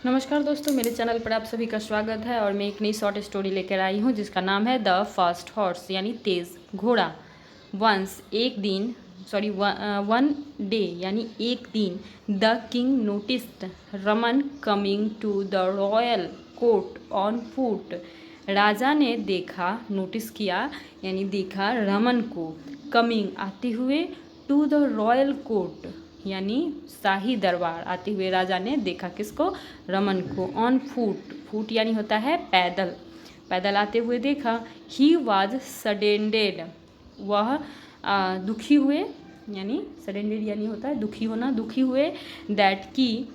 नमस्कार दोस्तों, मेरे चैनल पर आप सभी का स्वागत है। और मैं एक नई शॉर्ट स्टोरी लेकर आई हूँ जिसका नाम है द फर्स्ट हॉर्स यानी तेज़ घोड़ा। वंस एक दिन वन डे यानी एक दिन the king noticed Raman coming to the royal court on foot. राजा ने देखा, नोटिस किया यानी देखा रमन को कमिंग आते हुए टू द रॉयल कोर्ट यानी शाही दरबार आते हुए राजा ने देखा किसको? रमन को। ऑन फूट, फूट यानी होता है पैदल, पैदल आते हुए देखा। ही वॉज सडेंडेड, वह दुखी हुए यानी सडेंडेड यानी होता है दुखी होना, दुखी हुए। दैट की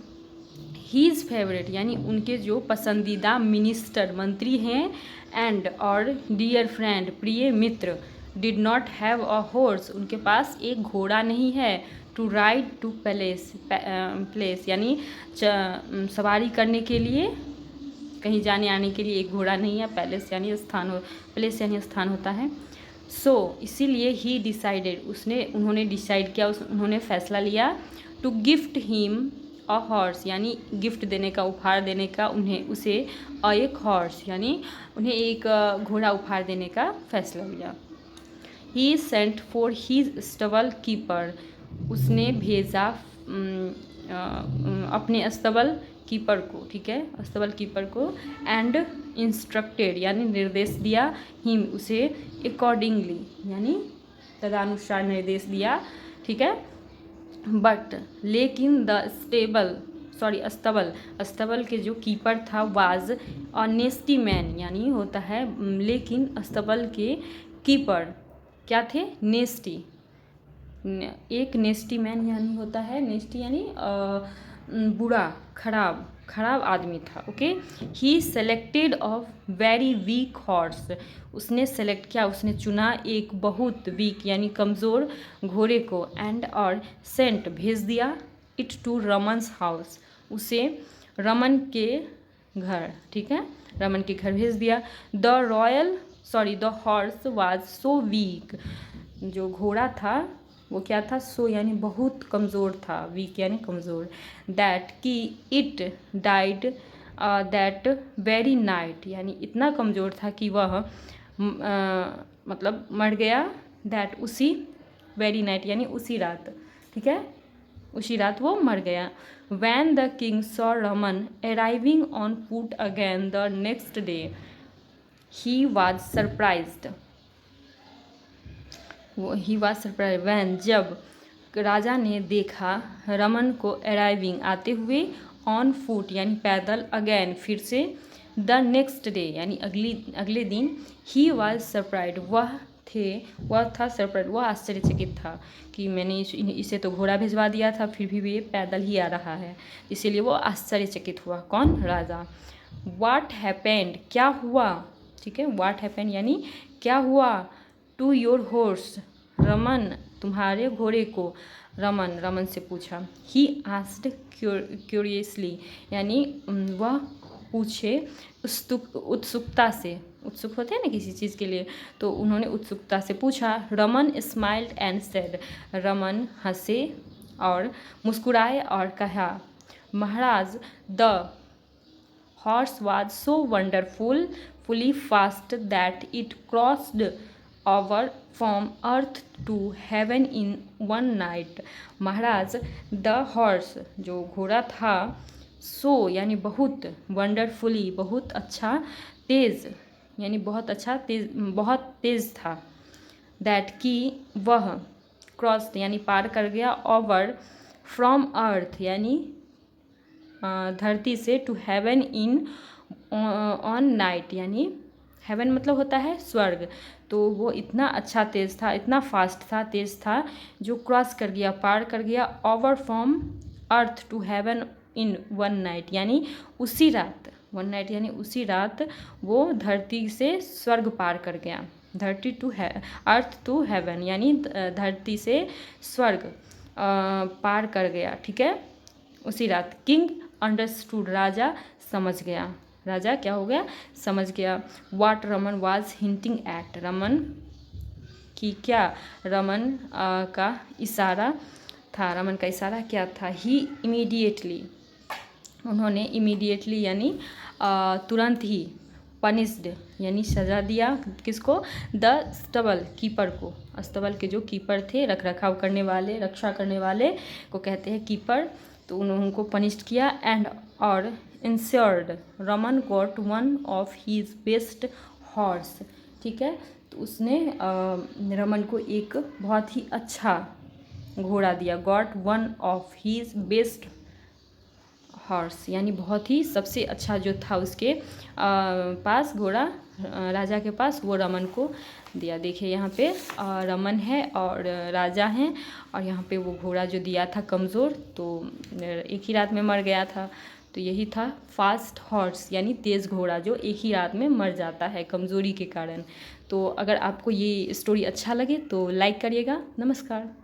हीज़ फेवरेट यानी उनके जो पसंदीदा मिनिस्टर मंत्री हैं एंड और डियर फ्रेंड प्रिय मित्र did not have a horse, उनके पास एक घोड़ा नहीं है। टू राइड टू प्लेस यानी सवारी करने के लिए, कहीं जाने आने के लिए एक घोड़ा नहीं है। पैलेस यानी स्थान हो, प्लेस यानी स्थान होता है। इसीलिए ही डिसाइडेड, उन्होंने डिसाइड किया, उन्होंने फैसला लिया to gift him a horse यानी गिफ्ट देने का, उपहार देने का उसे एक हॉर्स यानी उन्हें एक घोड़ा उपहार देने का फैसला लिया। He sent for his stable keeper, उसने भेजा अपने अस्तबल कीपर को, ठीक है, अस्तबल कीपर को। एंड इंस्ट्रक्टेड यानी निर्देश दिया, हिम उसे, अकॉर्डिंगली यानी तदनुसार निर्देश दिया, ठीक है। बट लेकिन द अस्तबल के जो कीपर था वाज अ नेस्टी मैन यानी होता है, लेकिन अस्तबल के कीपर क्या थे? नेस्टी, एक नेस्टी मैन यानी होता है, नेस्टी यानी बुरा, खराब आदमी था। Okay. He selected of very weak horse, उसने सेलेक्ट किया, उसने चुना एक बहुत वीक यानी कमज़ोर घोड़े को। एंड और सेंट भेज दिया, इट टू रमन्स हाउस, उसे रमन के घर, ठीक है, रमन के घर भेज दिया। The horse was so weak, जो घोड़ा था वो क्या था? सो यानी बहुत कमज़ोर था, वीक यानी कमज़ोर। दैट कि it died that very night, यानी इतना कमज़ोर था कि वह मतलब मर गया। दैट उसी, वेरी नाइट यानी उसी रात, ठीक है, उसी रात वो मर गया। When the king saw Raman arriving on foot again the next day he was surprised, when जब राजा ने देखा रमन को अराइविंग आते हुए, ऑन फुट यानी पैदल, अगेन फिर से, द नेक्स्ट डे यानी अगले दिन, ही वॉज सरप्राइज वह था सरप्राइज, वह आश्चर्यचकित था कि मैंने इसे तो घोड़ा भिजवा दिया था, फिर भी ये पैदल ही आ रहा है, इसीलिए वो आश्चर्यचकित हुआ। कौन? राजा। व्हाट हैपेंड, क्या हुआ, ठीक है, व्हाट हैपेंड यानी क्या हुआ। टू योर हॉर्स, रमन तुम्हारे घोड़े को, रमन से पूछा। ही आस्क्ड क्यूरियसली यानी वह पूछे उत्सुकता से, उत्सुक होते हैं ना किसी चीज़ के लिए, तो उन्होंने उत्सुकता से पूछा। Raman smiled and said, Raman हंसे और मुस्कुराए और कहा, Maharaj the horse was so wonderfully fast that it crossed over from earth to heaven in one night. Maharaj the horse जो घोड़ा था, सो यानी बहुत, वंडरफुली बहुत अच्छा, तेज़ यानी बहुत अच्छा, बहुत तेज़ था। दैट की वह, क्रॉस यानी पार कर गया, ओवर फ्रॉम अर्थ यानी धरती से, to heaven in one night यानी हेवन मतलब होता है स्वर्ग। तो वो इतना अच्छा तेज़ था, इतना फास्ट था, तेज़ था, जो क्रॉस कर गया, पार कर गया, over from earth to heaven in one night यानी उसी रात, वन नाइट यानी उसी रात वो धरती से स्वर्ग पार कर गया। धरती टू अर्थ टू हेवन यानी धरती से स्वर्ग पार कर गया, ठीक है, उसी रात। किंग अंडरस्टूड, राजा समझ गया, राजा क्या हो गया? समझ गया। What Raman was hinting at, Raman की क्या, रमन का इशारा था, रमन का इशारा क्या था। ही इमीडिएटली उन्होंने इमीडिएटली यानी तुरंत ही पनिश्ड यानी सज़ा दिया किसको, द स्टबल कीपर को। अस्तबल के जो कीपर थे, रख रखाव करने वाले, रक्षा करने वाले को कहते हैं कीपर, तो उनको पनिश्ड किया। एंड और ensured Raman got one of his best horse, ठीक है, तो उसने रमन को एक बहुत ही अच्छा घोड़ा दिया। Got one of his best horse यानी बहुत ही सबसे अच्छा जो था उसके पास घोड़ा, राजा के पास, वो रमन को दिया। देखिए यहाँ पे रमन है और राजा हैं, और यहाँ पे वो घोड़ा जो दिया था कमज़ोर, तो एक ही रात में मर गया था। तो यही था फास्ट हॉर्स यानी तेज़ घोड़ा जो एक ही रात में मर जाता है कमज़ोरी के कारण। तो अगर आपको ये स्टोरी अच्छा लगे तो लाइक करिएगा। नमस्कार।